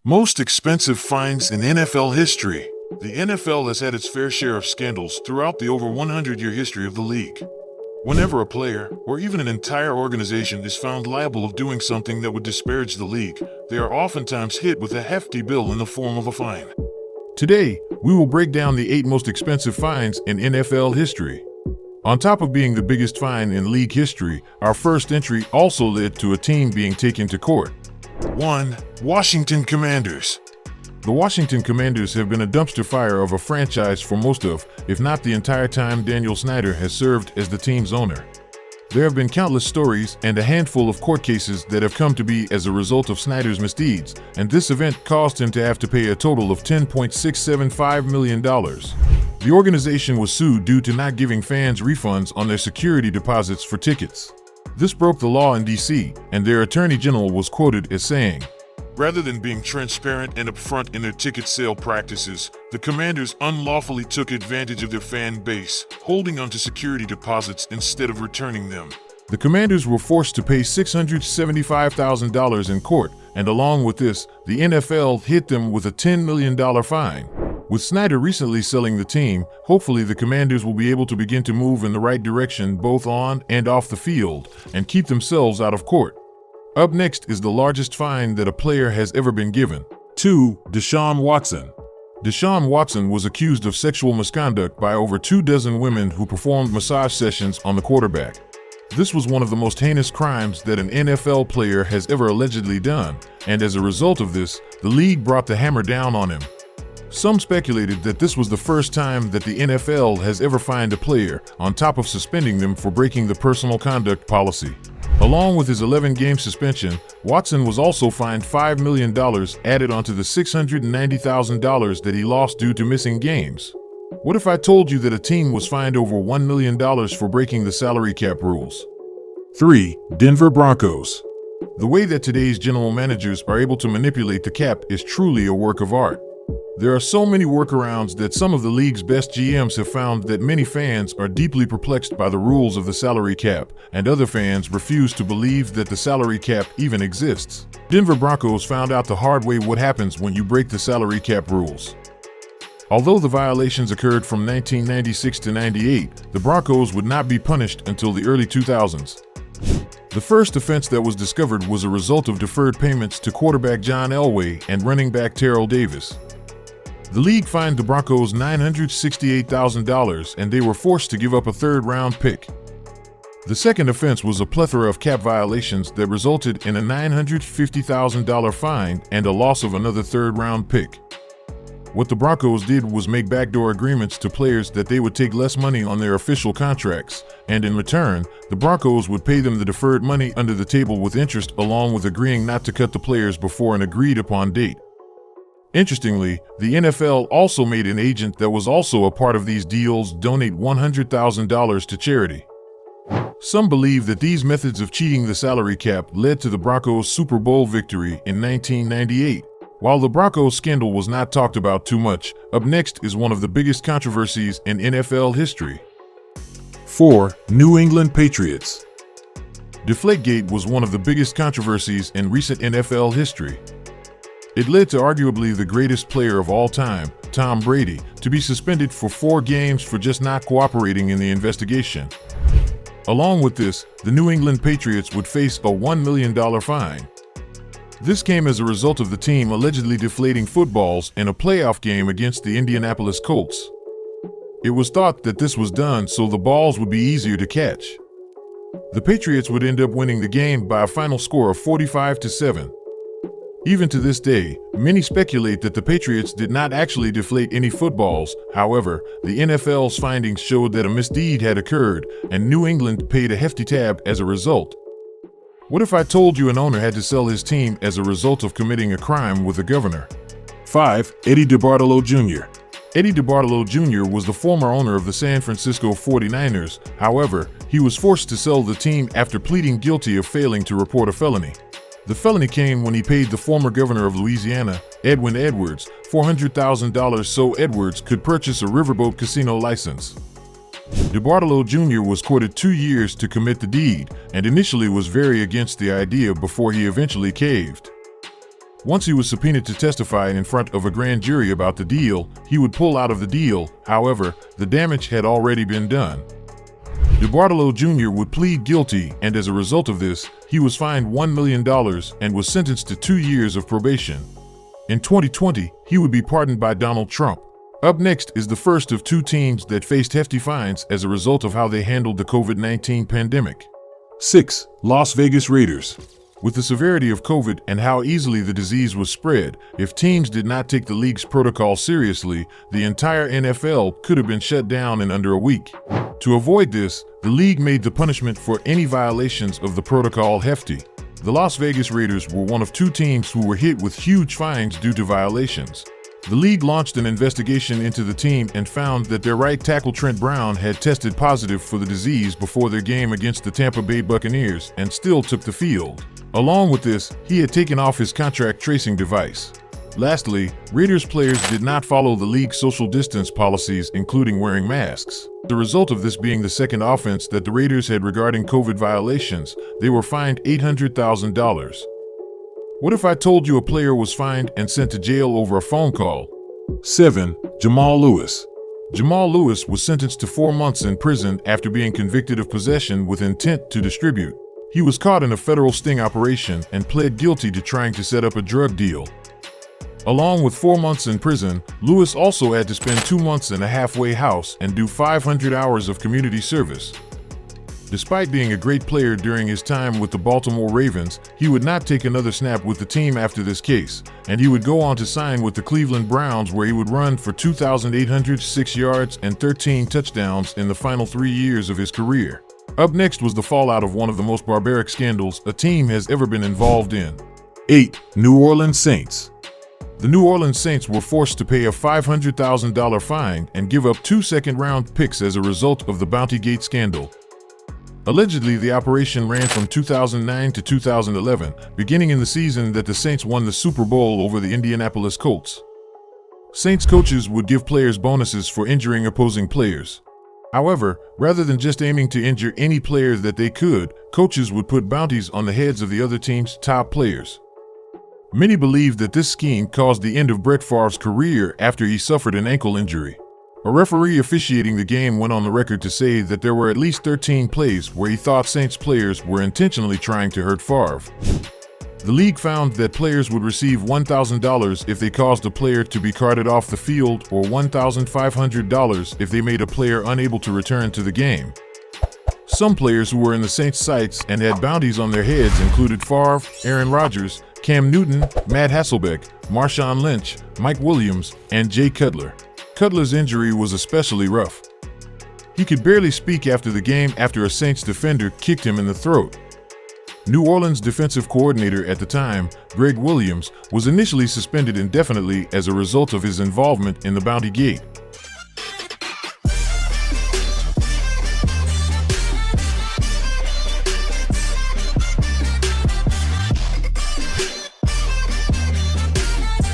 Most expensive fines in NFL history. The NFL has had its fair share of scandals throughout the over 100-year history of the league. Whenever a player, or even an entire organization, is found liable of doing something that would disparage the league, they are oftentimes hit with a hefty bill in the form of a fine. Today, we will break down the 8 most expensive fines in NFL history. On top of being the biggest fine in league history, our first entry also led to a team being taken to court. 1. Washington Commanders. The Washington Commanders have been a dumpster fire of a franchise for most of, if not the entire time Daniel Snyder has served as the team's owner. There have been countless stories and a handful of court cases that have come to be as a result of Snyder's misdeeds, and this event caused him to have to pay a total of $10.675 million. The organization was sued due to not giving fans refunds on their security deposits for tickets. This broke the law in D.C., and their attorney general was quoted as saying, "Rather than being transparent and upfront in their ticket sale practices, the Commanders unlawfully took advantage of their fan base, holding onto security deposits instead of returning them." The Commanders were forced to pay $675,000 in court, and along with this, the NFL hit them with a $10 million fine. With Snyder recently selling the team, hopefully the Commanders will be able to begin to move in the right direction both on and off the field, and keep themselves out of court. Up next is the largest fine that a player has ever been given. 2. Deshaun Watson. Deshaun Watson was accused of sexual misconduct by over 24 women who performed massage sessions on the quarterback. This was one of the most heinous crimes that an NFL player has ever allegedly done, and as a result of this, the league brought the hammer down on him. Some speculated that this was the first time that the NFL has ever fined a player, on top of suspending them for breaking the personal conduct policy. Along with his 11-game suspension, Watson was also fined $5 million added onto the $690,000 that he lost due to missing games. What if I told you that a team was fined over $1 million for breaking the salary cap rules? 3. Denver Broncos. The way that today's general managers are able to manipulate the cap is truly a work of art. There are so many workarounds that some of the league's best GMs have found that many fans are deeply perplexed by the rules of the salary cap, and other fans refuse to believe that the salary cap even exists. Denver Broncos found out the hard way what happens when you break the salary cap rules. Although the violations occurred from 1996 to 98, the Broncos would not be punished until the early 2000s. The first offense that was discovered was a result of deferred payments to quarterback John Elway and running back Terrell Davis. The league fined the Broncos $968,000, and they were forced to give up a third-round pick. The second offense was a plethora of cap violations that resulted in a $950,000 fine and a loss of another third-round pick. What the Broncos did was make backdoor agreements to players that they would take less money on their official contracts, and in return, the Broncos would pay them the deferred money under the table with interest, along with agreeing not to cut the players before an agreed-upon date. Interestingly, the NFL also made an agent that was also a part of these deals donate $100,000 to charity. Some believe that these methods of cheating the salary cap led to the Broncos' Super Bowl victory in 1998. While the Broncos scandal was not talked about too much, up next is one of the biggest controversies in NFL history. 4. New England Patriots. Deflategate was one of the biggest controversies in recent NFL history. It led to arguably the greatest player of all time, Tom Brady, to be suspended for 4 games for just not cooperating in the investigation. Along with this, the New England Patriots would face a $1 million fine. This came as a result of the team allegedly deflating footballs in a playoff game against the Indianapolis Colts. It was thought that this was done so the balls would be easier to catch. The Patriots would end up winning the game by a final score of 45-7. Even to this day, many speculate that the Patriots did not actually deflate any footballs. However, the NFL's findings showed that a misdeed had occurred, and New England paid a hefty tab as a result. What if I told you an owner had to sell his team as a result of committing a crime with the governor? 5. Eddie DeBartolo Jr. Eddie DeBartolo Jr. was the former owner of the San Francisco 49ers. However, he was forced to sell the team after pleading guilty of failing to report a felony. The felony came when he paid the former governor of Louisiana, Edwin Edwards, $400,000 so Edwards could purchase a riverboat casino license. DeBartolo Jr. was courted 2 years to commit the deed, and initially was very against the idea before he eventually caved. Once he was subpoenaed to testify in front of a grand jury about the deal, he would pull out of the deal. However, the damage had already been done. DeBartolo Jr. would plead guilty, and as a result of this, he was fined $1 million and was sentenced to 2 years of probation. In 2020, he would be pardoned by Donald Trump. Up next is the first of 2 teams that faced hefty fines as a result of how they handled the COVID-19 pandemic. 6. Las Vegas Raiders. With the severity of COVID and how easily the disease was spread, if teams did not take the league's protocol seriously, the entire NFL could have been shut down in under a week. To avoid this, the league made the punishment for any violations of the protocol hefty. The Las Vegas Raiders were one of 2 teams who were hit with huge fines due to violations. The league launched an investigation into the team and found that their right tackle Trent Brown had tested positive for the disease before their game against the Tampa Bay Buccaneers and still took the field. Along with this, he had taken off his contact tracing device. Lastly, Raiders players did not follow the league's social distance policies, including wearing masks. The result of this being the second offense that the Raiders had regarding COVID violations, they were fined $800,000. What if I told you a player was fined and sent to jail over a phone call? 7. Jamal Lewis. Jamal Lewis was sentenced to 4 months in prison after being convicted of possession with intent to distribute. He was caught in a federal sting operation and pled guilty to trying to set up a drug deal. Along with 4 months in prison, Lewis also had to spend 2 months in a halfway house and do 500 hours of community service. Despite being a great player during his time with the Baltimore Ravens, he would not take another snap with the team after this case, and he would go on to sign with the Cleveland Browns, where he would run for 2,806 yards and 13 touchdowns in the final 3 years of his career. Up next was the fallout of one of the most barbaric scandals a team has ever been involved in. 8. New Orleans Saints. The New Orleans Saints were forced to pay a $500,000 fine and give up 2 second-round picks as a result of the Bountygate scandal. Allegedly, the operation ran from 2009 to 2011, beginning in the season that the Saints won the Super Bowl over the Indianapolis Colts. Saints coaches would give players bonuses for injuring opposing players. However, rather than just aiming to injure any player that they could, coaches would put bounties on the heads of the other team's top players. Many believe that this scheme caused the end of Brett Favre's career after he suffered an ankle injury. A referee officiating the game went on the record to say that there were at least 13 plays where he thought Saints players were intentionally trying to hurt Favre. The league found that players would receive $1,000 if they caused a player to be carted off the field, or $1,500 if they made a player unable to return to the game. Some players who were in the Saints' sights and had bounties on their heads included Favre, Aaron Rodgers, Cam Newton, Matt Hasselbeck, Marshawn Lynch, Mike Williams, and Jay Cutler. Cutler's injury was especially rough. He could barely speak after the game after a Saints defender kicked him in the throat. New Orleans defensive coordinator at the time, Greg Williams, was initially suspended indefinitely as a result of his involvement in the Bountygate.